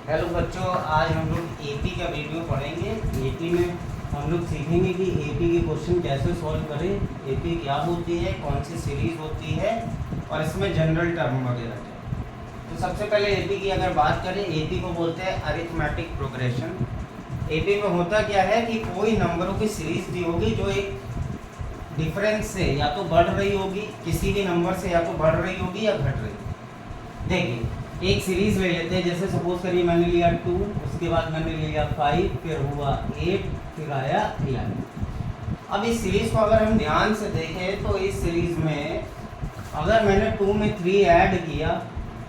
Hello बच्चों, आज हम लोग एपी का वीडियो पढ़ेंगे। एपी में हम लोग सीखेंगे कि एपी के क्वेश्चन कैसे सॉल्व करें, एपी क्या होती है, कौन सी सीरीज होती है और इसमें जनरल टर्म वगैरह क्या। तो सबसे पहले एपी की अगर बात करें, एपी को बोलते हैं अरिथमेटिक प्रोग्रेशन। एपी में होता क्या है कि कोई नंबरों की सीरीज दी होगी जो एक डिफरेंस से या तो बढ़ रही होगी, किसी भी नंबर से या तो बढ़ रही होगी या घट रही होगी। देखिए एक सीरीज ले लेते हैं, जैसे सपोज करिए मैंने लिया 2, उसके बाद मैंने लिया 5, फिर हुआ 8, फिर आया 11। अब इस सीरीज को अगर हम ध्यान से देखें तो इस सीरीज में अगर मैंने 2 में 3 ऐड किया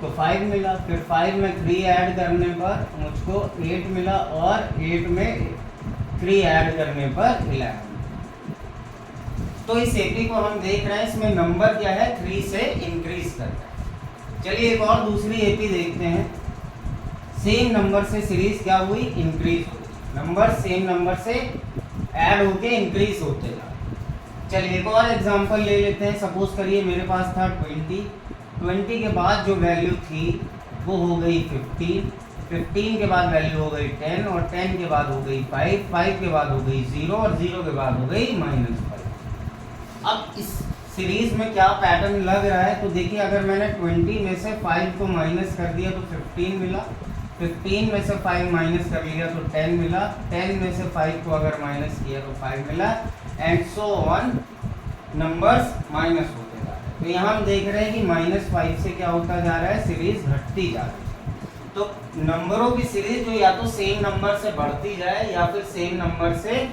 तो 5 मिला, फिर 5 में 3 ऐड करने पर मुझको 8 मिला और 8 में 3 ऐड करने पर 11। तो इस एपी को हम देख रहे हैं, इसमें नंबर क्या है 3 से इंक्रीज करता है। चलिए एक और दूसरी एपी देखते हैं। सेम नंबर से सीरीज क्या हुई, इंक्रीज हुई। नंबर सेम नंबर से ऐड होके इंक्रीज होते जा। चलिए एक और एग्जांपल ले लेते हैं। सपोज करिए मेरे पास था 20 के बाद जो वैल्यू थी वो हो गई 15 के बाद वैल्यू हो गई 10 और 10 के बाद हो गई 5 के बाद हो गई 0 और 0 के बाद हो गई -5। अब इस सीरीज में क्या पैटर्न लग रहा है, तो देखिए अगर मैंने 20 में से 5 को माइनस कर दिया तो 15 मिला, 15 में से 5 माइनस कर लिया तो 10 मिला, 10 में से 5 को अगर माइनस किया तो 5 मिला, and so on numbers minus होते जा रहे हैं। तो यहाँ हम देख रहे हैं कि -5 से क्या होता जा रहा है, सीरीज घटती जा रही है। तो नंबरों की सीरीज जो या तो सेम नंबर से बढ़ती जाए या फिर सेम नंबर से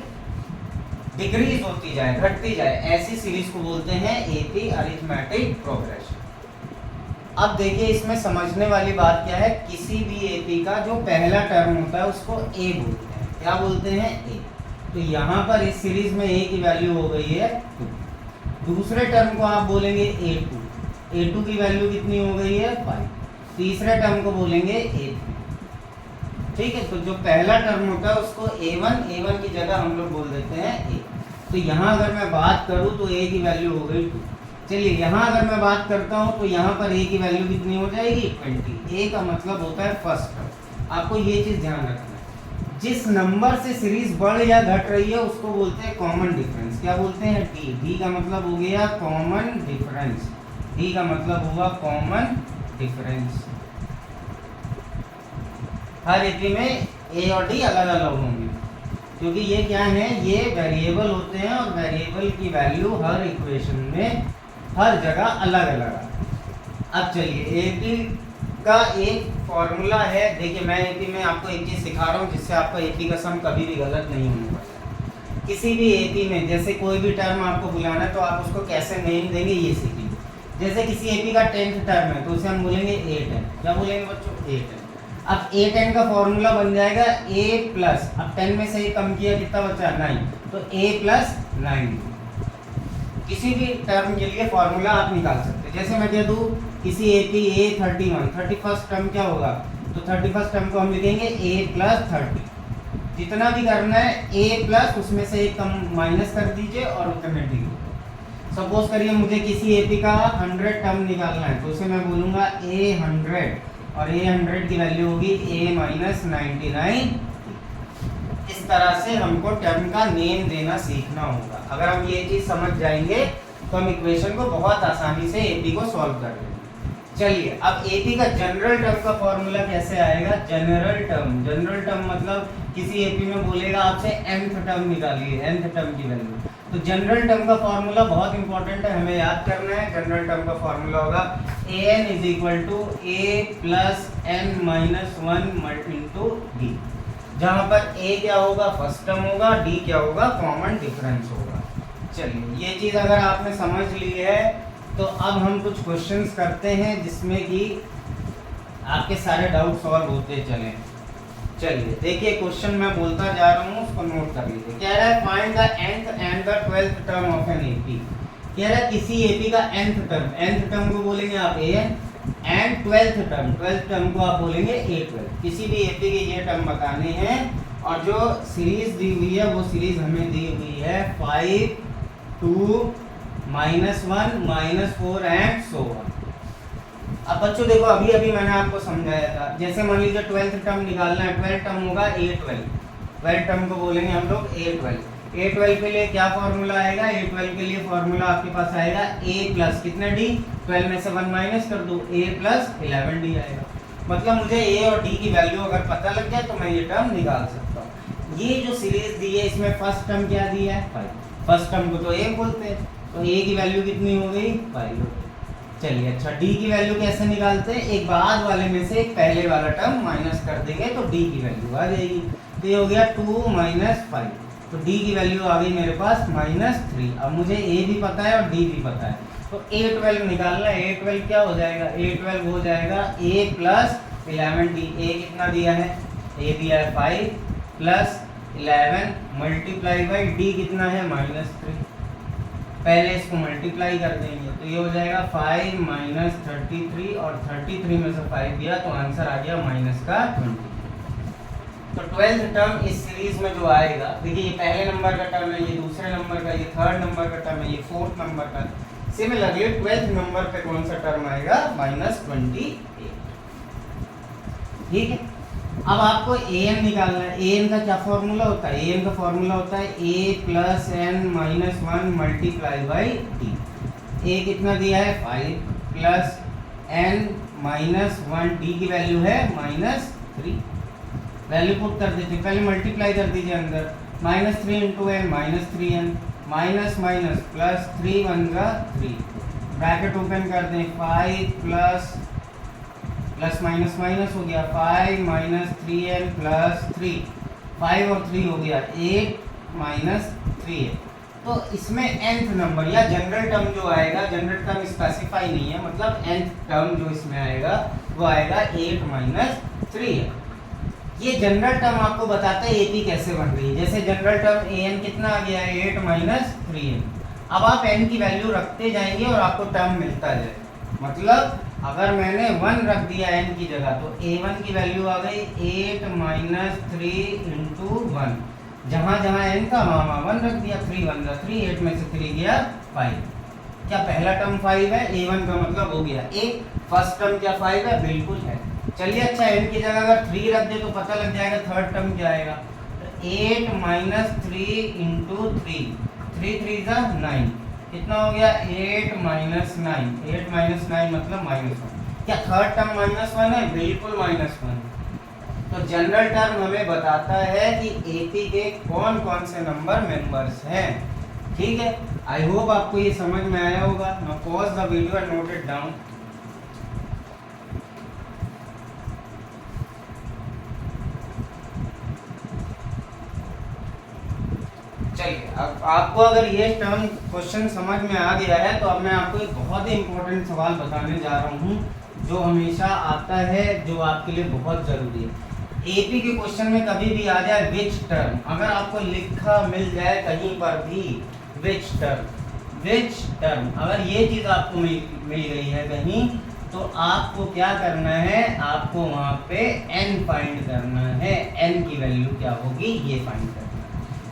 डिक्रीज होती जाए, घटती जाए, ऐसी सीरीज को बोलते हैं एपी अरिथमेटिक प्रोग्रेशन। अब देखिए इसमें समझने वाली बात क्या है, किसी भी एपी का जो पहला टर्म होता है उसको ए बोलते हैं। क्या बोलते हैं, ए। तो यहाँ पर इस सीरीज में ए की वैल्यू हो गई है 2। दूसरे टर्म को आप बोलेंगे a2 की वैल्यू कितनी हो गई है 5। तीसरे टर्म को बोलेंगे a3। ठीक है, तो जो पहला टर्म होता है उसको a1 की जगह हम लोग बोल देते हैं a। तो यहाँ अगर मैं बात करूँ तो a की वैल्यू हो गई 2। चलिए यहाँ अगर मैं बात करता हूँ तो यहाँ पर a की वैल्यू कितनी हो जाएगी 20। a का मतलब होता है फर्स्ट टर्म। आपको ये चीज़ ध्यान रखना है, जिस नंबर से सीरीज बढ़ या घट रही है उसको बोलते हैं कॉमन डिफरेंस। क्या बोलते हैं, डी का मतलब हो गया कॉमन डिफरेंस। डी का मतलब हुआ कॉमन डिफरेंस। हर एपी में ए और डी अलग अलग होंगे, क्योंकि ये क्या है, ये वेरिएबल होते हैं और वेरिएबल की वैल्यू हर इक्वेशन में हर जगह अलग अलग है। अब चलिए एपी का एक फॉर्मूला है। देखिए मैं एपी में आपको एक चीज़ सिखा रहा हूँ जिससे आपका एपी का सम कभी भी गलत नहीं होने वाला। किसी भी एपी में जैसे कोई भी टर्म आपको बुलाना है तो आप उसको कैसे नेम देंगे ये सीखिए। जैसे किसी एपी का 10th टर्म है तो उसे हम बोलेंगे a10। क्या बोलेंगे बच्चों, a10। अब a10 का फॉर्मूला बन जाएगा a प्लस, अब 10 में से ही कम किया कितना बचा 9, तो a प्लस 9। किसी भी टर्म के लिए फॉर्मूला आप निकाल सकते हैं। जैसे मैं कह दूँ किसी एपी a31, 31st टर्म क्या होगा, तो 31st टर्म को हम लिखेंगे a प्लस 30। जितना भी करना है a प्लस उसमें से एक कम माइनस कर दीजिए और उतने डिग्री। सपोज करिए मुझे किसी एपी का 100 टर्म निकालना है तो उसे मैं बोलूँगा a100 और a100 की वैल्यू होगी a-99। इस तरह से हमको टर्म का नेम देना सीखना होगा। अगर हम ये चीज़ समझ जाएंगे तो हम इक्वेशन को बहुत आसानी से एपी को सॉल्व कर लेंगे। चलिए अब एपी का जनरल टर्म का फॉर्मूला कैसे आएगा, जनरल टर्म मतलब किसी एपी में बोलेगा आपसे nth टर्म निकालिए, nth टर्म की वैल्यू। तो जनरल टर्म का फॉर्मूला बहुत इंपॉर्टेंट है, हमें याद करना है। जनरल टर्म का फॉर्मूला होगा an = a plus n-1 into D, जहाँ पर a क्या होगा फर्स्ट टर्म होगा, d क्या होगा कॉमन डिफरेंस होगा। चलिए ये चीज़ अगर आपने समझ ली है तो अब हम कुछ क्वेश्चंस करते हैं जिसमें कि आपके सारे डाउट सॉल्व होते चले। चलिए देखिए क्वेश्चन मैं बोलता जा रहा हूँ, उसको नोट कर लीजिए। कह रहा है find the nth and the 12th term of an AP. कह रहा है किसी एपी का nth टर्म को बोलेंगे आप an एंड 12th टर्म को आप बोलेंगे a12। किसी भी एपी के ये टर्म बताने हैं और जो सीरीज दी हुई है वो सीरीज हमें दी हुई है 5, 2, -1, -4 एंड so on। अब बच्चों देखो अभी अभी मैंने आपको समझाया था, जैसे मान लीजिए 12th टर्म निकालना है, 12th टर्म होगा A12, 12th टर्म को बोलेंगे हम लोग A12। A12 के लिए क्या फॉर्मूला आएगा, A12 के लिए फॉर्मूला आपके पास आएगा A प्लस कितना D, 12 में से 1 माइनस कर दो, A प्लस 11D आएगा। मतलब मुझे A और D की वैल्यू अगर पता लग जाए तो मैं ये टर्म निकाल सकता हूँ। ये जो सीरीज दी है इसमें फर्स्ट टर्म क्या दिया है 5, फर्स्ट टर्म को तो A बोलते हैं, तो A की वैल्यू कितनी हो गई 5 हो गई। चलिए अच्छा D की वैल्यू कैसे निकालते हैं, एक बाद वाले में से एक पहले वाला टर्म माइनस कर देंगे तो D की वैल्यू आ जाएगी। तो ये हो गया 2 माइनस 5, तो D की वैल्यू आ गई मेरे पास -3। अब मुझे A भी पता है और D भी पता है, तो A12 निकालना है। A12 क्या हो जाएगा, A12 हो जाएगा A प्लस 11D। A कितना दिया है, A दिया है 5 प्लस 11 मल्टीप्लाई बाई D कितना है -3। पहले इसको मल्टीप्लाई कर देंगे तो ये हो जाएगा 5 माइनस 33 और 33 में से 5 दिया तो आंसर आ गया -20। तो 12th टर्म इस सीरीज में जो आएगा, देखिए ये पहले नंबर का टर्म है, ये दूसरे नंबर का, ये थर्ड नंबर का टर्म है, ये फोर्थ नंबर का। सिमिलरली 12th नंबर पे कौन सा टर्म आएगा -28। ठीक है, अब आपको an निकालना है। an का क्या फॉर्मूला होता है, an का फॉर्मूला होता है a plus n minus 1 multiply by d। a कितना दिया है 5 प्लस n माइनस 1, d की वैल्यू है -3। वैल्यू पुट कर देते, पहले मल्टीप्लाई कर दीजिए अंदर, -3 into n -3n, minus minus plus 3 1 जा 3, ब्रैकेट ओपन कर दें, 5 प्लस प्लस माइनस माइनस हो गया, 5 माइनस 3n प्लस 3, 5 और 3 हो गया 8 माइनस 3n। तो इसमें nth नंबर या जनरल टर्म जो आएगा, जनरल टर्म स्पेसिफाई नहीं है, मतलब nth टर्म जो इसमें आएगा वो आएगा 8 माइनस 3n। ये जनरल टर्म आपको बताता है AP कैसे बन रही है। जैसे जनरल टर्म an कितना आ गया है 8 माइनस 3n। अब आप n की वैल्यू रखते जाएंगे और आपको टर्म मिलता जाएगा। मतलब अगर मैंने 1 रख दिया n की जगह तो a1 की वैल्यू आ गई 8 माइनस 3 इंटू 1, जहाँ जहाँ n था वहाँ 1 रख दिया, 3 1 जा 3, 8 में से 3 गया 5। क्या पहला टर्म 5 है, a1 का मतलब हो गया a। फर्स्ट टर्म क्या 5 है, बिल्कुल है। चलिए अच्छा n की जगह अगर 3 रख दे तो पता लग जाएगा थर्ड टर्म क्या आएगा, 8 माइनस 3 इंटू 3, 3 3 जा 9, कितना हो गया 8 माइनस 9, 8 माइनस 9 मतलब -1। क्या थर्ड टर्म -1 है, बिल्कुल -1। तो जनरल टर्म हमें बताता है कि AP के कौन कौन से नंबर मेंबर्स हैं। ठीक है, आई होप आपको ये समझ में आया होगा। Now pause the video and note it down. चलिए, अब आपको अगर ये टर्म क्वेश्चन समझ में आ गया है तो अब मैं आपको एक बहुत ही इंपॉर्टेंट सवाल बताने जा रहा हूँ जो हमेशा आता है, जो आपके लिए बहुत जरूरी है। AP के क्वेश्चन में कभी भी आ जाए विच टर्म, अगर आपको लिखा मिल जाए कहीं पर भी विच टर्म, अगर ये चीज आपको मिल गई है कहीं तो आपको क्या करना है, आपको वहां पे n फाइंड करना है। n की वैल्यू क्या होगी ये फाइंड करना है।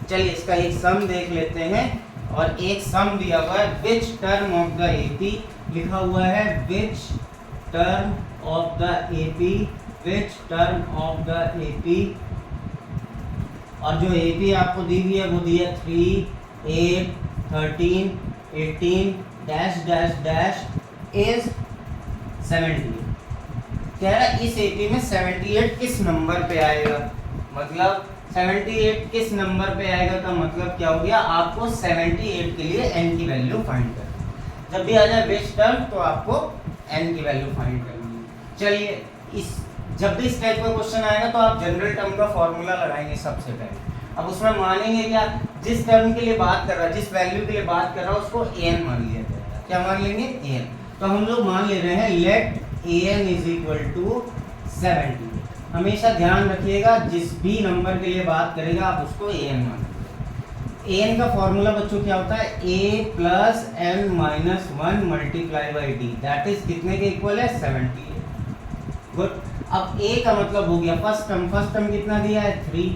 चलिए इसका एक सम देख लेते हैं, और एक सम दिया हुआ है which term of the AP, लिखा हुआ है which term of the AP, which term of the AP, और जो AP आपको दी हुई है वो दी है 3 8 13 18 डैश डैश डैश इज 78। कह रहा है इस AP में 78 किस नंबर पे आएगा, मतलब 78 किस नंबर पे आएगा का मतलब क्या हो गया, आपको 78 के लिए n की वैल्यू फाइंड करनी है। जब भी आ जाए विच टर्म तो आपको n की वैल्यू फाइंड करनी है। चलिए जब भी इस टाइप का क्वेश्चन आएगा तो आप जनरल टर्म का फॉर्मूला लगाएंगे सबसे पहले। अब उसमें मानेंगे क्या, जिस टर्म के लिए बात कर रहा है, जिस वैल्यू के लिए बात कर रहा है उसको an मान लिया जाएगा। क्या मान लेंगे, an। तो हम लोग मान ले रहे हैं let an is equal to 70। हमेशा ध्यान रखिएगा जिस भी नंबर के लिए बात करेगा आप उसको an मान लीजिए। an का फॉर्मूला बच्चों क्या होता है, a plus n minus 1 multiply by d, that is कितने के इक्वल है 78। गुड। अब a का मतलब हो गया फर्स्ट टर्म कितना दिया है 3,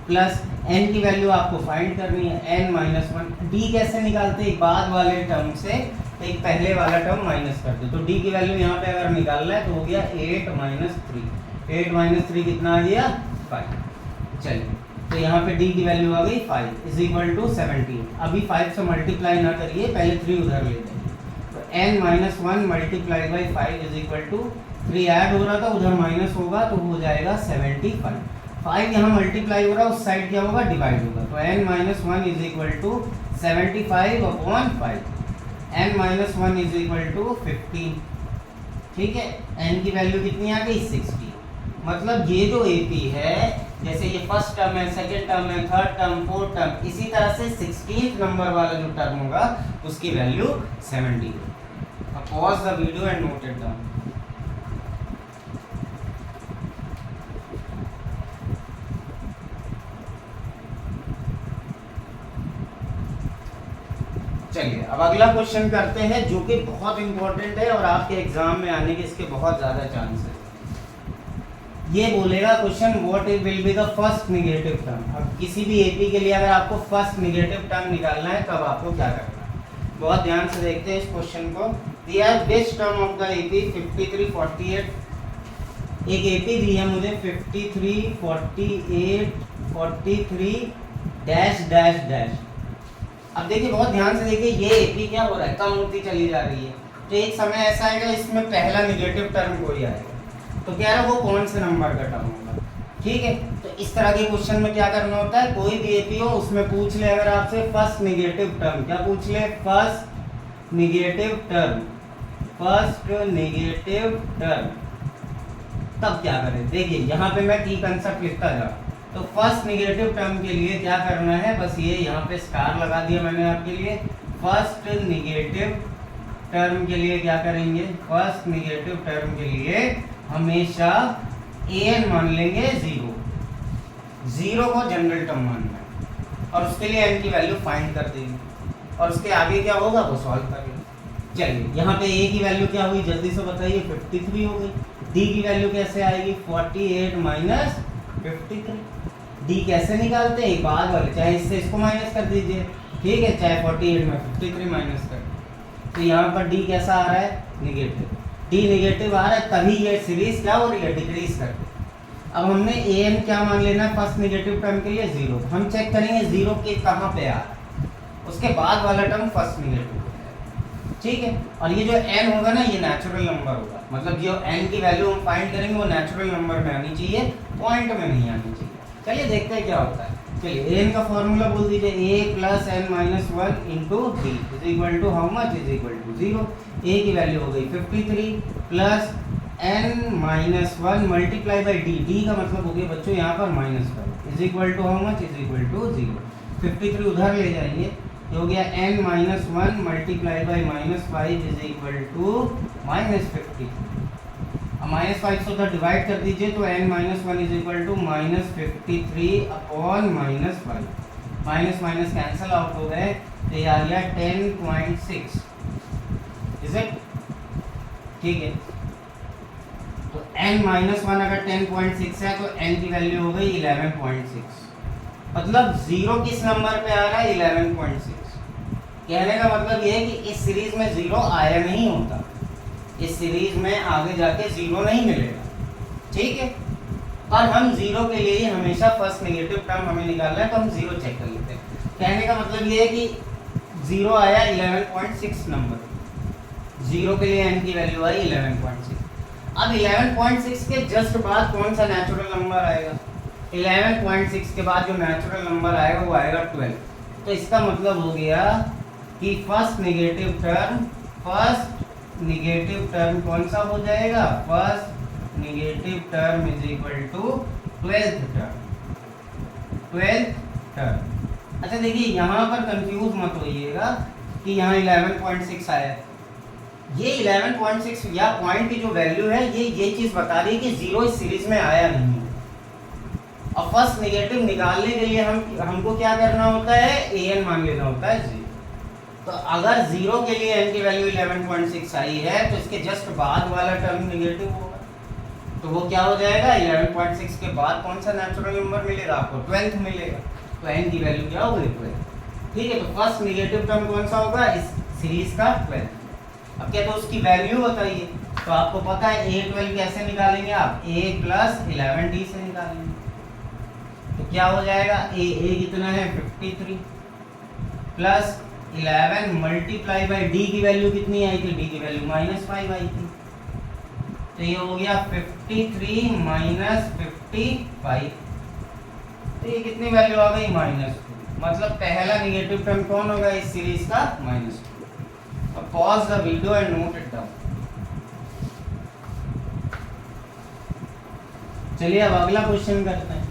प्लस n की वैल्यू आपको फाइंड करनी है n माइनस 1। d कैसे निकालते हैं, बाद वाले टर्म से तो एक पहले वाला टर्म माइनस कर दो। तो डी की वैल्यू यहाँ पे अगर निकालना है तो हो गया 8 माइनस 3। 8 माइनस 3 कितना आ गया 5। चलिए तो यहाँ पे डी की वैल्यू आ गई 5 इज इक्वल टू 17। अभी 5 से मल्टीप्लाई ना करिए, पहले 3 उधर ले जाइए। तो n minus 1 multiply by 5 is equal to 3 add हो रहा था, उधर माइनस होगा तो हो जाएगा 75। 5 यहाँ मल्टीप्लाई हो रहा है, उस साइड क्या होगा डिवाइड होगा। तो n minus 1 is equal to 75 upon 5। n minus 1 is equal to 15। ठीक है, n की वैल्यू कितनी आ गई 60। मतलब ये जो AP है, जैसे ये फर्स्ट टर्म है, सेकंड टर्म है, थर्ड टर्म, फोर्थ टर्म, इसी तरह से 16th नंबर वाला जो टर्म होगा उसकी वैल्यू 70। अब pause the video and note it down. चलिए अब अगला क्वेश्चन करते हैं जो कि बहुत इंपॉर्टेंट है और आपके एग्जाम में आने के इसके बहुत ज्यादा चांस है। ये बोलेगा question what will be the first negative term. अब किसी भी एपी के लिए अगर आपको फर्स्ट नेगेटिव टर्म निकालना है तब आपको क्या करना है, बहुत ध्यान से देखते हैं इस क्वेश्चन को। दिया which term of the AP 53 48। एक एपी दी है मुझे 53 48 43 डैश डैश डैश। अब देखिए बहुत ध्यान से देखिए, ये एपी क्या हो रहा है, कम होती चली जा रही है। तो एक समय ऐसा आएगा इसमें पहला नेगेटिव टर्म कोई आएगा, तो क्या है वो कौन से नंबर का टर्म होगा। ठीक है, तो इस तरह के क्वेश्चन में क्या करना होता है, कोई भी एपी हो उसमें पूछ ले अगर आपसे फर्स्ट नेगेटिव टर्म, क्या पूछ ले first negative term, first negative term, तब क्या करें। देखिए यहाँ पे मैं की कंसेप्ट लिखता जा। तो फर्स्ट नेगेटिव टर्म के लिए क्या करना है, बस ये यहाँ पे स्टार लगा दिया मैंने आपके लिए। फर्स्ट नेगेटिव टर्म के लिए क्या करेंगे, फर्स्ट नेगेटिव टर्म के लिए हमेशा an मान लेंगे 0। 0 को जनरल टर्म मानना है और उसके लिए n की वैल्यू फाइंड कर देंगे और उसके आगे क्या होगा वो सॉल्व करेंगे। चलिए यहाँ पे a की वैल्यू क्या हुई जल्दी से बताइए, 53 हो गई। d की वैल्यू कैसे आएगी, 48 माइनस 53। d कैसे निकालते हैं, बाद वाले, चाहे इससे इसको माइनस कर दीजिए, ठीक है, चाहे 48 में 53 माइनस कर। तो यहाँ पर d कैसा आ रहा है, नेगेटिव। d नेगेटिव आ रहा है तभी ये सीरीज क्या हो रही है, डिक्रीज कर रही है। अब हमने an क्या मान लेना है फर्स्ट नेगेटिव टर्म के लिए 0। हम चेक करेंगे 0 के कहाँ पे आ रहा है, उसके बाद वाला टर्म फर्स्ट नेगेटिव होता है। ठीक है, और ये जो n होगा ना ये नेचुरल नंबर होगा, मतलब जो n की वैल्यू हम फाइंड करेंगे वो नेचुरल नंबर में आनी चाहिए, पॉइंट में नहीं आनी चाहिए। चलिए देखते हैं क्या होता है। चलिए an का फॉर्मूला बोल दीजिए, a plus n minus 1 into D is equal to how much, is equal to 0। a की वैल्यू हो गई 53 plus n minus 1 multiply by D, D का मतलब हो गया बच्चों यहाँ पर -5 is equal to how much, is equal to 0। 53 उधर ले जाइए, हो गया n minus 1 multiply by -5 is equal to -53। अब -5 से उधर डिवाइड कर दीजिए तो n minus 1 is equal to -53 upon -5। Minus minus cancel out हो गए तो ये आ गया 10.6। इज इट ठीक है, तो n माइनस 1 अगर 10.6 है तो n की वैल्यू हो गई 11.6। मतलब 0 किस नंबर पे आ रहा है, 11.6। कहने का मतलब ये है कि इस सीरीज में 0 आया नहीं होता, इस सीरीज में आगे जाके 0 नहीं मिलेगा। ठीक है, और हम 0 के लिए हमेशा फर्स्ट नेगेटिव टर्म हमें निकालना है तो हम 0 चेक कर लेते हैं। कहने का मतलब ये है कि 0 आया 11.6 नंबर, 0 के लिए n की वैल्यू आई 11.6। अब 11.6 के जस्ट बाद कौन सा नेचुरल नंबर आएगा, 11.6 के बाद जो नेचुरल नंबर आएगा वो आएगा 12। तो इसका मतलब हो गया कि फर्स्ट नेगेटिव टर्म कौन सा हो जाएगा, first negative term is equal to 12th term. अच्छा देखिए यहाँ पर कंफ्यूज मत होइएगा कि यहाँ 11.6 आया, ये 11.6 या पॉइंट की जो वैल्यू है ये चीज बता रही है कि 0 इस सीरीज में आया नहीं है। और फर्स्ट नेगेटिव निकालने के लिए हमको क्या करना होता है, an मान लेना होता है 0। तो अगर 0 के लिए n की वैल्यू 11.6 आई है तो इसके जस्ट बाद वाला टर्म नेगेटिव होगा, तो वो क्या हो जाएगा, 11.6 के बाद कौन सा नेचुरल नंबर मिलेगा आपको, 12th मिलेगा। तो n की वैल्यू क्या होगी 12। ठीक है, तो फर्स्ट नेगेटिव टर्म कौन सा होगा इस सीरीज का, 12। अब क्या, तो उसकी वैल्यू बताइए। तो आपको पता है A12 कैसे निकालेंगे आप, A प्लस 11D से निकालेंगे। तो क्या हो जाएगा, A कितना है 53 प्लस 11 मल्टीप्लाई बाई D की वैल्यू कितनी आई थी, D की वैल्यू -5 आई थी। तो ये हो गया 53 माइनस 55। तो ये कितनी वैल्यू आ गई, -2। मतलब पहला नेगेटिव टर्म कौन होगा इस सीरीज का, -2। अब pause the video and note it down. चलिए अब अगला क्वेश्चन करते हैं।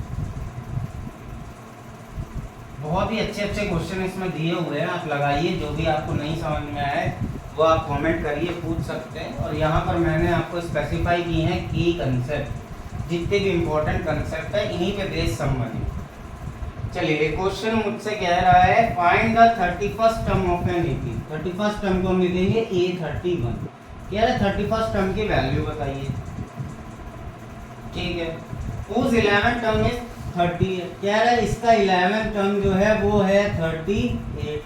बहुत ही अच्छे अच्छे क्वेश्चन इसमें दिए हुए हैं, आप लगाइए, जो भी आपको नहीं समझ में आए वो आप कमेंट करिए, पूछ सकते हैं। और यहाँ पर मैंने आपको स्पेसिफाई की है की कंसेप्ट, जितने भी इंपॉर्टेंट कंसेप्ट है इन्हीं पे बेस संबंधित। चलिए क्वेश्चन मुझसे कह रहा है find the 31st term of an AP. 31st term को हम लिखेंगे A31। कह रहा है 31st टर्म की वैल्यू बताइए, ठीक है। whose 11th term is 38। कह रहा है इसका 11th टर्म जो है वो है 38।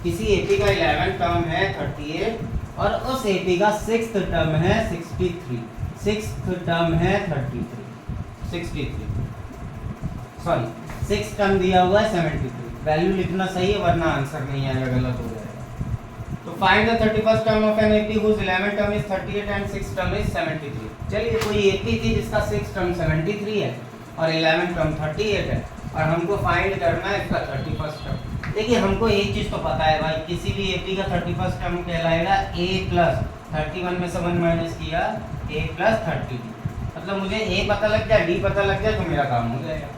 किसी एपी का 11th टर्म है 38 और उस एपी का 6th टर्म है 63। 6th टर्म है 63, सॉरी 6th टर्म दिया हुआ है 73। वैल्यू लिखना सही है वरना आंसर नहीं आएगा, गलत हो जाएगा। तो find the 31st term of an AP whose 11th term is 38 and 6th term is 73। चलिए कोई एपी थी जिसका 6th टर्म 73 है और 11th टर्म 38 है और हमको फाइंड करना है इसका 31st टर्म। देखिए हमको एक चीज तो पता है भाई, किसी भी एपी का 31st टर्म कहलाएगा A प्लस 31 में से 1 माइनस किया A प्लस 30। मतलब मुझे A पता लग जाए D पता लग जाए तो मेरा काम हो जाएगा।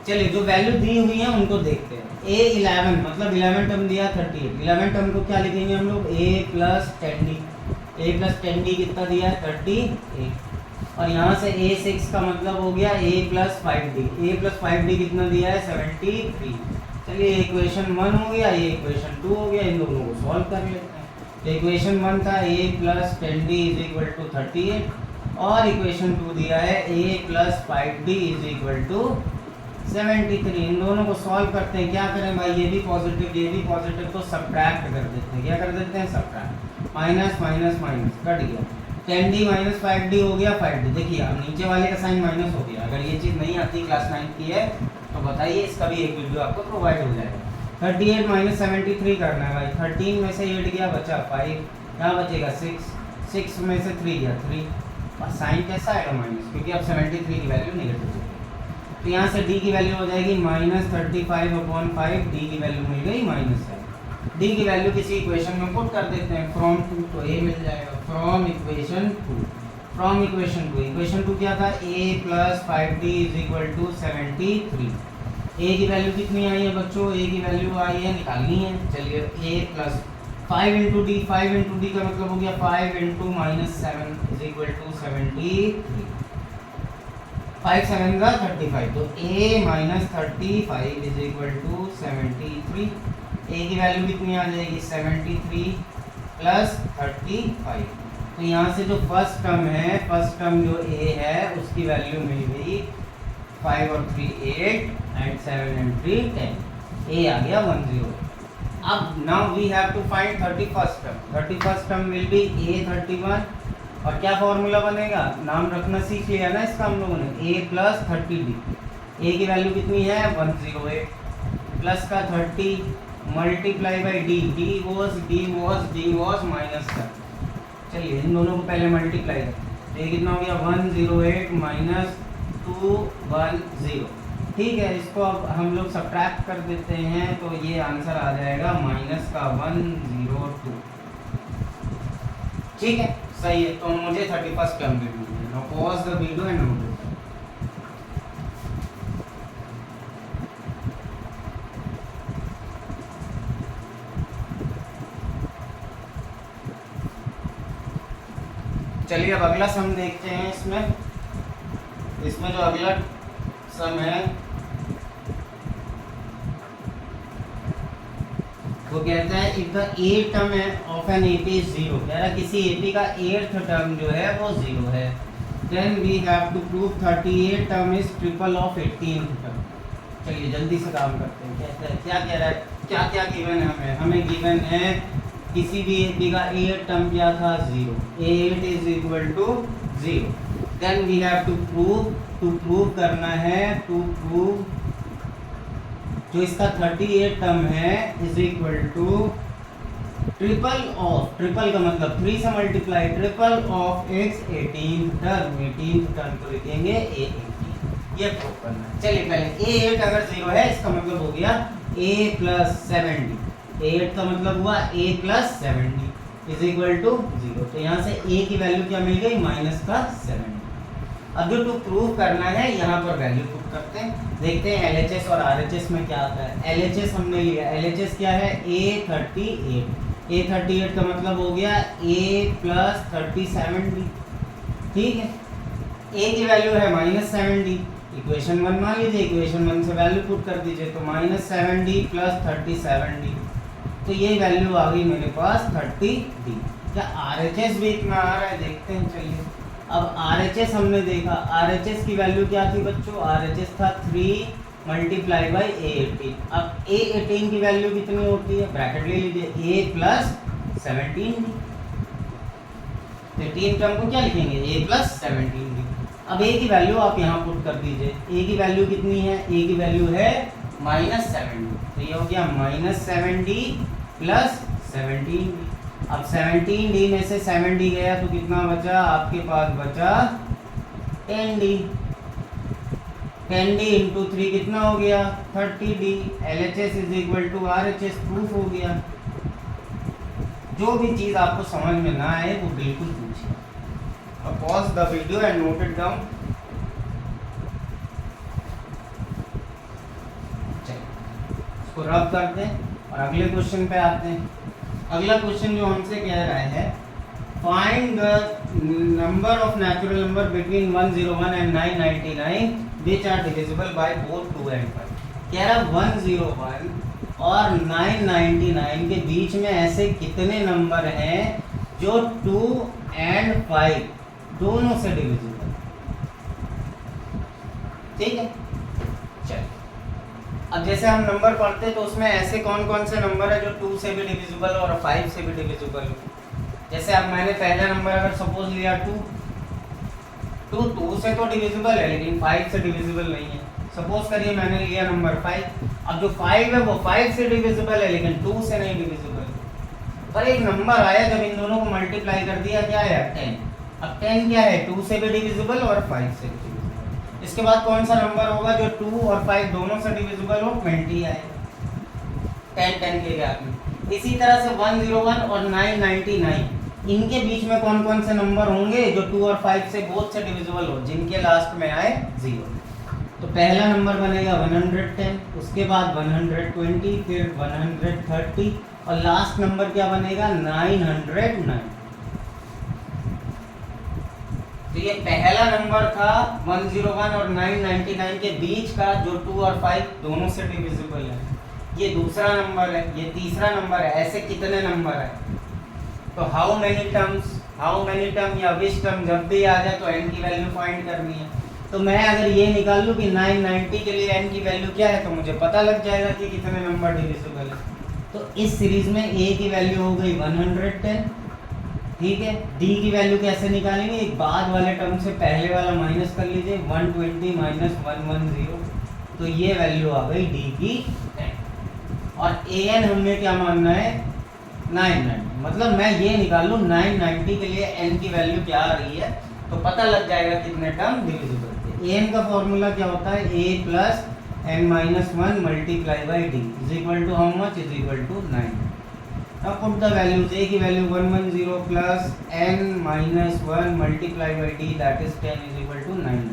चलिए जो वैल्यू दी हुई है उनको देखते हैं। A11 मतलब 11 टर्म दिया 38। 11 टर्म को क्या लिखेंगे हम लोग, A plus 10D। A plus 10D कितना दिया है 38। और यहाँ से A6 का मतलब हो गया A plus 5D। A plus 5D कितना दिया है 73। चलिए इक्वेशन 1 हो गया, ये इक्वेशन 2 हो गया, इन दोनों को सॉल्व कर लेते हैं। तो इक्वेशन 1 था A plus 10D is equal to 38 और इक्वेशन 2 दिया है A plus 5D is equal to 73। इन दोनों को सॉल्व करते हैं। क्या करें भाई, ये भी पॉजिटिव तो सब्ट्रैक्ट कर देते हैं। क्या कर देते हैं, subtract. Minus minus minus cut गया, 10D माइनस 5D हो गया 5D। देखिए अब नीचे वाले का साइन माइनस हो गया। अगर ये चीज़ नहीं आती क्लास 9 की है तो बताइए, इसका भी एक वीडियो आपको प्रोवाइड हो जाएगा। 38 माइनस 73 करना है भाई। 13 में से 8 गया बचा 5, यहाँ बचेगा 6, 6 में से 3 गया 3 और साइन कैसा आएगा माइनस, क्योंकि अब 73 की वैल्यू नेगेटिव हो गई। तो यहाँ से D की वैल्यू हो जाएगी -35/5। D की वैल्यू मिल गई -7। D की वैल्यू किसी इक्वेशन में पुट कर देते हैं, फ्रॉम 2 तो A मिल जाएगा। फ्रॉम इक्वेशन 2 इक्वेशन 2 क्या था, A plus 5D is equal to 73। A की वैल्यू कितनी आई है बच्चों, A की वैल्यू आई है, निकालनी है। चलिए A plus 5 into D, 5 into D का मतलब हो गया 5 इंटू -7 इज इक्वल टू 73। 5 7 का 35, तो A minus 35 is equal to 73। A की वैल्यू कितनी आ जाएगी 73 प्लस 35। तो यहाँ से जो फर्स्ट टर्म है, फर्स्ट टर्म जो A है उसकी वैल्यू मिल गई 5 और 3 8 एंड 7 एंड 3 10। A आ गया 108। अब now we have to find 31st term. 31st term will be A31 और क्या फॉर्मूला बनेगा, नाम रखना सीख लिया ना इसका हम लोगों ने, A प्लस 30D। A की वैल्यू कितनी है 108 प्लस का 30 multiply by D। D was minus का। चलिए इन दोनों को पहले मल्टीप्लाई करते हैं। ये कितना हो गया 108 माइनस 210। ठीक है, इसको अब हम लोग सब्ट्रैक्ट कर देते हैं तो ये आंसर आ जाएगा माइनस का 102। ठीक है, सही है। तो मुझे 31st टर्म भी मिल गया। Now pause the video and note. चलिए अब अगला सम देखते हैं। इसमें जो अगला सम है वो कहता है if the eight term of an AP is 0। कह रहा है किसी एपी का 8th टर्म जो है वो 0 है, then we have to prove 38 term is triple of 18th term. चलिए जल्दी से काम करते हैं। कहता है क्या कह रहा है, क्या क्या गिवन है हमें गिवन है किसी भी एपी का एट टर्म क्या था 0, A8 is equal to 0। Then we have to prove करना है, टू प्रूव जो इसका 38 टर्म है is equal to triple of, triple का मतलब 3 से multiply, triple of x 18 term, 18 term को लिखेंगे A18, ये प्रूव करना है। चलिए पहले A8 अगर 0 है इसका मतलब हो गया A प्लस 70, A8 का मतलब हुआ A plus 70 is equal to 0। तो यहाँ से A की वैल्यू क्या मिल गई माइनस का 70। अब जो टू प्रूव करना है यहाँ पर वैल्यू पुट करते हैं, देखते हैं LHS और RHS में क्या आता है। LHS हमने लिया, LHS क्या है A38, A38 का मतलब हो गया A प्लस 37D, ठीक है। A की वैल्यू है माइनस 7D, इक्वेशन 1 मान लीजिए, इक्वेशन 1 से वैल्यू पुट कर दीजिए, तो माइनस 7D प्लस 37D, तो ये वैल्यू आ गई मेरे पास 30D। क्या RHS भी इतना आ रहा है, देखते हैं चलिए। अब RHS हमने देखा, RHS की वैल्यू क्या थी बच्चों, RHS था 3 मल्टीप्लाई बाई A18। अब A18 की वैल्यू कितनी होती है, ब्रैकेट ले लीजिए, A प्लस 17D, 18 टर्म को क्या लिखेंगे A प्लस 17D। अब A की वैल्यू आप यहाँ पुट कर दीजिए, A की वैल्यू कितनी है, A की वैल्यू है माइनस 7D, तो ये हो गया माइनस 7D प्लस 17D। अब 17D में से 7D गया तो कितना बचा आपके पास, बचा 10D, 10D इंटू 3 कितना हो गया 30D। LHS is equal to RHS, proof हो गया। जो भी चीज आपको समझ में ना आए वो बिल्कुल पूछिए। अब pause the video and note it down. इसको रब करते हैं और अगले क्वेश्चन पे आते हैं। अगला क्वेश्चन जो हमसे कह रहा है, find the number of natural number between 101 and 999 which are divisible by both 2 and 5। कह रहा 101 और 999 के बीच में ऐसे कितने नंबर हैं जो 2 and 5 दोनों से डिविजिबल, ठीक है। चलिए अब जैसे हम नंबर पढ़ते हैं तो उसमें ऐसे कौन कौन से नंबर है जो 2 से भी डिविजिबल और 5 से भी डिविजिबल हो। जैसे अब मैंने पहला नंबर अगर सपोज लिया 2 से तो डिविजिबल है लेकिन 5 से डिविजिबल नहीं है। सपोज करिए मैंने लिया नंबर 5, अब जो 5 है वो 5 से डिविजिबल है लेकिन 2 से नहीं डिविजिबल। पर एक नंबर आया जब इन दोनों को मल्टीप्लाई कर दिया, क्या है 10। अब 10 क्या है 2 से भी डिविजिबल और 5 से भी। इसके बाद कौन सा नंबर होगा जो 2 और 5 दोनों से डिविजिबल हो, 20 आएगा 10 के गैप में। इसी तरह से 101 और 999 इनके बीच में कौन कौन से नंबर होंगे जो 2 और 5 से बोथ से डिविजिबल हो, जिनके लास्ट में आए 0। तो पहला नंबर बनेगा 110, उसके बाद 120, फिर 130 और लास्ट नंबर क्या बनेगा 909। तो ये पहला नंबर था 101 और 999 के बीच का जो 2 और 5 दोनों से डिविजिबल है। ये दूसरा नंबर है, ये तीसरा नंबर है। ऐसे कितने नंबर है, तो हाउ मेनी टर्म या विच टर्म जब भी आ जाए तो n की वैल्यू फाइंड करनी है। तो मैं अगर ये निकाल लूँ कि 990 के लिए n की वैल्यू क्या है तो मुझे पता लग जाएगा कि कितने नंबर डिविजिबल है। तो इस सीरीज में a की वैल्यू हो गई 110, ठीक है। d की वैल्यू कैसे निकालेंगे, एक बाद वाले टर्म से पहले वाला माइनस कर लीजिए, 120 माइनस 110, तो ये वैल्यू आ गई d की 10। और an हमने क्या मानना है 990, मतलब मैं ये निकाल लूँ 990 के लिए n की वैल्यू क्या आ रही है तो पता लग जाएगा कितने टर्म डिविजिबल थे। an का फॉर्मूला क्या होता है, a plus n minus 1 multiply by D is equal to how much, is equal to 9। Now put the values, a की value 110 plus n minus 1 multiply by d that is 10 is equal to 9।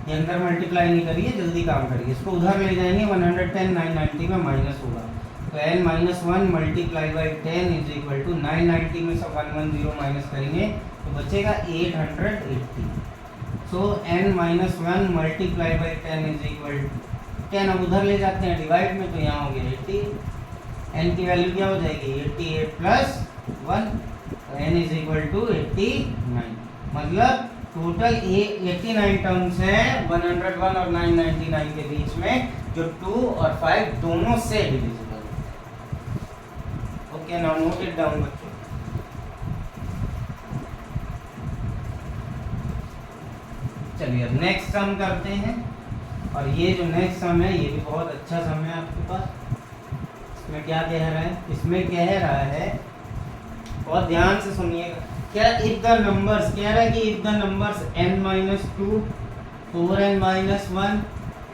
ये अंदर multiply नहीं करिए, जल्दी काम करिए, इसको उधर ले जाएंगे 110 990 में माइनस होगा तो n minus 1 multiply by 10 is equal to 990 में से 110 माइनस करेंगे तो बचेगा 880। So n minus 1 multiply by 10 is equal to 10। अब उधर ले जाते हैं डिवाइड में तो यहाँ हो गया 80, n की वैल्यू क्या हो जाएगी 88 प्लस 1, तो n इज इक्वल टू 89। मतलब टोटल 89 टर्म्स हैं 101 और 999 के बीच में जो 2 और 5 दोनों से divisible. Okay. Okay, now note it down बच्चों। चलिए अब नेक्स्ट सम करते हैं, और ये जो नेक्स्ट सम है ये भी बहुत अच्छा सम है आपके पास। इसमें क्या कह रहा है, इसमें कह रहा है, बहुत ध्यान से सुनिएगा, क्या इफ द नंबर्स, कह रहा है कि if the numbers n-2, 4n-1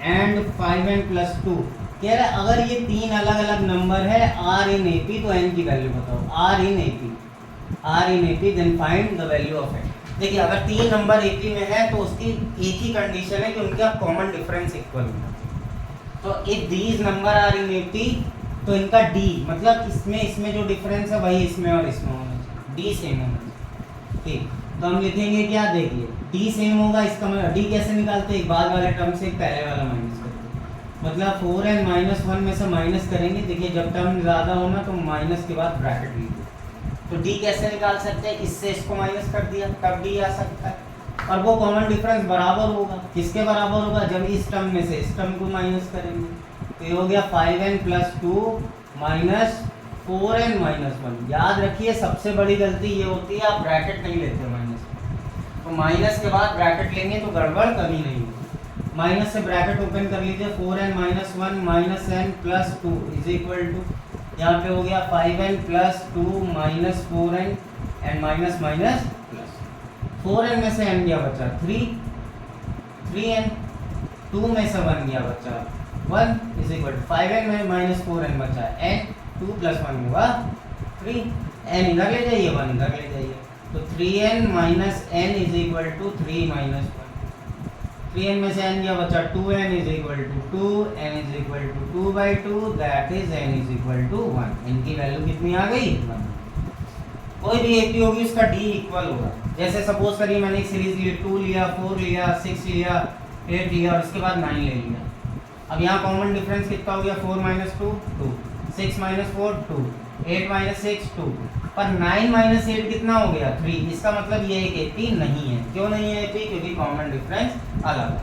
and 5n+2, कह रहा है अगर ये तीन अलग अलग नंबर है r इन AP, तो n की वैल्यू बताओ। r in AP then find the value of n। देखिए अगर तीन नंबर AP में है तो उसकी एक ही कंडीशन है कि उनका कॉमन डिफरेंस इक्वल होना चाहिए। तो if these number are in AP, तो इनका D मतलब इसमें जो डिफरेंस है वही इसमें और इसमें होना चाहिए, D सेम होना चाहिए। ठीक, तो हम लिखेंगे क्या, देखिए D सेम होगा, इसका मतलब D कैसे निकालते हैं, बाद वाले टर्म से पहले वाला माइनस करते हैं, मतलब 4n-1 में से माइनस करेंगे। देखिए जब टर्म ज़्यादा होना तो माइनस के बाद ब्रैकेट लीजिए। तो D कैसे निकाल सकते हैं, इससे इसको माइनस कर दिया तब D आ सकता है, और वो कॉमन डिफरेंस बराबर होगा, किसके बराबर होगा, जब इस टर्म में से इस टर्म को माइनस करेंगे। तो ये हो गया 5n+2 माइनस 4n-1। याद रखिए सबसे बड़ी गलती ये होती है, आप ब्रैकेट नहीं लेते माइनस, तो माइनस के बाद ब्रैकेट लेंगे तो गड़बड़ कभी नहीं होगी। माइनस से ब्रैकेट ओपन कर लीजिए, 4n-1 minus n+2 is equal to, यहाँ पे हो गया 5n+2 minus 4n and minus minus plus, 4n में से n गया बचा 3n, 2 में से 1 गया बचा 1 इज इक्वल टू 5n में माइनस 4n बचा n, 2 + 1 हुआ 3, n इधर ले जाइए 1 इधर ले जाइए, तो 3n minus n is equal to 3 - 1, 3n में से n गया बचा 2n is equal to 2, n is equal to 2/2, that is n is equal to 1। इनकी वैल्यू कितनी आ गई, 1। कोई भी AP होगी उसका D इक्वल होगा। जैसे सपोज करिए मैंने एक सीरीज ली, 2 लिया, 4 लिया, 6 लिया, 8 लिया और उसके बाद 9 ले लिया। अब यहाँ कॉमन डिफरेंस कितना हो गया, 4 - 2 2, 6 - 4 2, 8 - 6 2, पर 9 - 8 कितना हो गया, 3। इसका मतलब ये एक AP नहीं है। क्यों नहीं है AP, क्योंकि कॉमन डिफरेंस अलग है।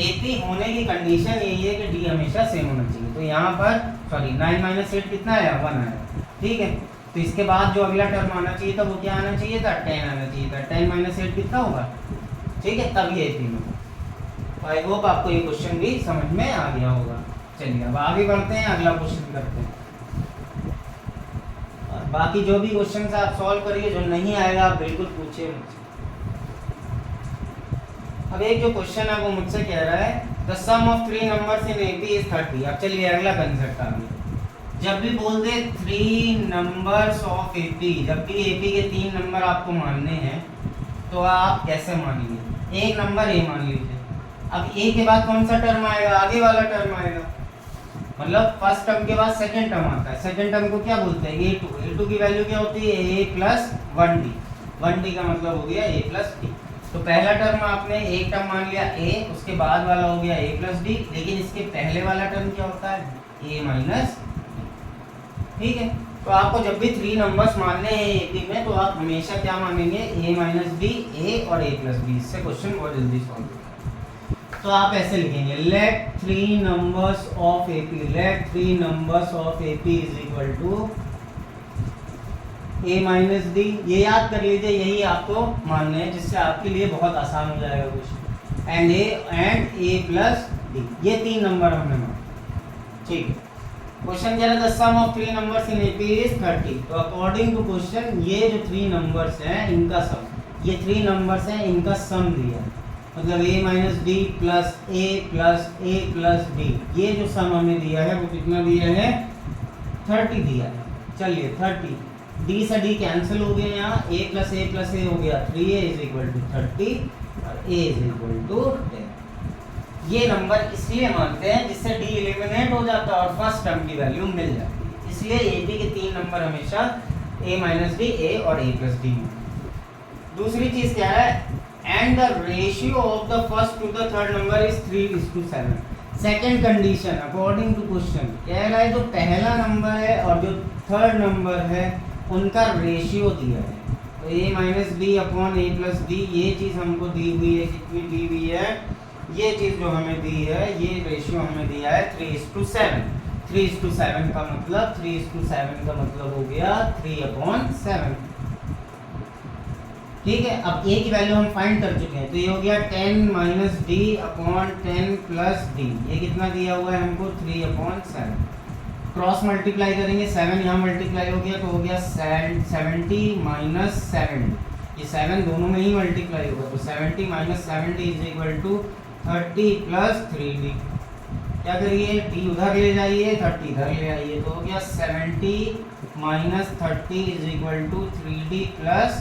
AP होने की कंडीशन यही है कि D हमेशा सेम होना चाहिए। तो यहाँ पर सॉरी 9 - 8 कितना आया, 1 आया, ठीक है। तो इसके बाद जो अगला टर्म आना चाहिए था वो क्या आना चाहिए था, 10 आना चाहिए था। 10 - 8 कितना होगा, ठीक है, तब ये AP में। आई होप आपको ये क्वेश्चन भी समझ में आ गया होगा। चलिए अब आगे बढ़ते हैं, अगला क्वेश्चन करते हैं। और बाकी जो भी क्वेश्चन आप सॉल्व करिए, जो नहीं आएगा आप बिल्कुल पूछिए मुझसे। अब एक जो क्वेश्चन है वो मुझसे कह रहा है the sum of 3 numbers in AP is 30। अब चलिए अगला कंसेप्ट आ गया। जब भी बोल दे 3 नंबर्स ऑफ AP, जब भी AP के 3 नंबर आपको मानने हैं तो आप कैसे मानेंगे, एक नंबर A मान लीजिए। अब A के बाद कौन सा टर्म आएगा, आगे वाला टर्म आएगा, मतलब फर्स्ट टर्म के बाद सेकंड टर्म आता है। सेकंड टर्म को क्या बोलते हैं, A2 की वैल्यू क्या होती है, A + 1D, 1D का मतलब हो गया A + D। तो पहला टर्म आपने एक टर्म मान लिया A, उसके बाद वाला हो गया A + D, लेकिन इसके पहले वाला टर्म क्या होता है, A - D, ठीक है। तो आपको जब भी 3 नंबर्स मानने हैं AP में तो आप हमेशा क्या मानेंगे, A - D, A और A + D। इससे क्वेश्चन बहुत जल्दी सॉल्व होगा। तो आप ऐसे लिखेंगे, let 3 numbers of AP, let 3 numbers of AP is equal to A - D। ये याद कर लीजिए, यही आपको मानना है, जिससे आपके लिए बहुत आसान हो जाएगा क्वेश्चन। एंड A + D, ये 3 नंबर हमने माने, ठीक है। क्वेश्चन कह रहा है the sum of 3 numbers in AP is 30। तो अकॉर्डिंग टू क्वेश्चन ये जो 3 नंबर्स हैं इनका सम, ये 3 नंबर्स हैं इनका सम दिया है, मतलब A - D + A + D, ये जो सम हमें दिया है वो कितना दिया है, 30 दिया है। चलिए 30, D से D कैंसिल हो गया, यहाँ A + A हो गया 3A इज इक्वल टू 30 और A इज इक्वल टू 10। ये नंबर इसलिए मानते हैं जिससे D एलिमिनेट हो जाता है और फर्स्ट टर्म की वैल्यू मिल जाती है। इसलिए AP के 3 नंबर हमेशा A - D, A और A + D। दूसरी चीज क्या है, and the ratio of the first to the third number is 3:7। Second condition according to question कह रहा है जो पहला नंबर है और जो थर्ड नंबर है उनका रेशियो दिया है। तो A - B upon A + D, ये चीज़ हमको दी हुई है, कितनी दी हुई है, ये चीज़ जो हमें दी है, ये रेशियो हमें दिया है 3:7। 3:7 का मतलब 3:7 का मतलब हो गया 3/7। ठीक है, अब a की वैल्यू हम फाइंड कर चुके हैं, तो ये हो गया 10 minus D upon 10 plus D. ये कितना दिया हुआ है हमको 3/7। क्रॉस मल्टीप्लाई करेंगे, 7 यहाँ मल्टीप्लाई हो गया तो हो गया 70 माइनस 70। ये 7 दोनों में ही मल्टीप्लाई होगा, तो 70 minus 70 is equal to 30 plus 3d। क्या करिए, d उधर ले जाइए, 30 इधर ले आइए, तो हो गया 70 minus 30 is equal to 3d plus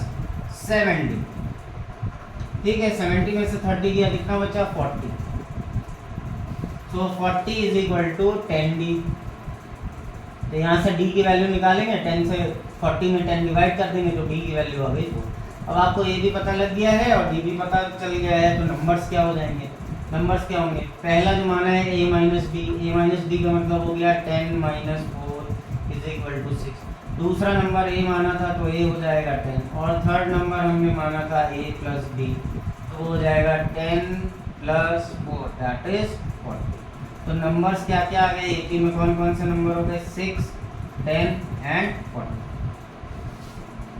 70। ठीक है, 70 में से 30 गया, कितना बचा 40। तो 40 इज इक्वल टू 10d। तो यहाँ से d की वैल्यू निकालेंगे, 10 से 40 में 10 डिवाइड कर देंगे तो d की वैल्यू आ गई। अब आपको a भी पता लग गया है और d भी पता चल गया है, तो नंबर्स क्या हो जाएंगे, नंबर्स क्या होंगे। पहला जो माना है a माइनस डी का मतलब हो गया 10 माइनस 4 इज इक्वल टू 6। दूसरा नंबर a माना था तो a हो जाएगा 10, और थर्ड नंबर हमने माना था a प्लस डी, तो हो जाएगा 10 प्लस 4 दैट इज 40। तो नंबर्स क्या क्या आ गए, AP में कौन कौन से नंबर हो गए, 6, 10 एंड 40।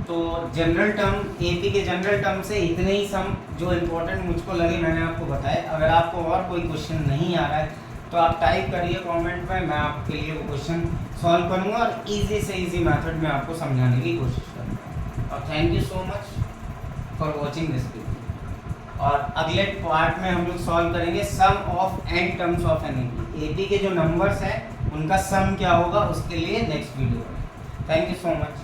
तो जनरल टर्म, AP के जनरल टर्म से इतने ही सम जो इम्पोर्टेंट मुझको लगे मैंने आपको बताए। अगर आपको और कोई क्वेश्चन नहीं आ रहा है तो आप टाइप करिए कमेंट में, मैं आपके लिए वो क्वेश्चन सॉल्व करूँगा और इजी से इजी मेथड में आपको समझाने की कोशिश करूँगा। और thank you so much for watching this video. और अगले पार्ट में हम लोग सॉल्व करेंगे sum of n terms of an AP के जो नंबर्स हैं उनका सम क्या होगा, उसके लिए next video. Thank you so much.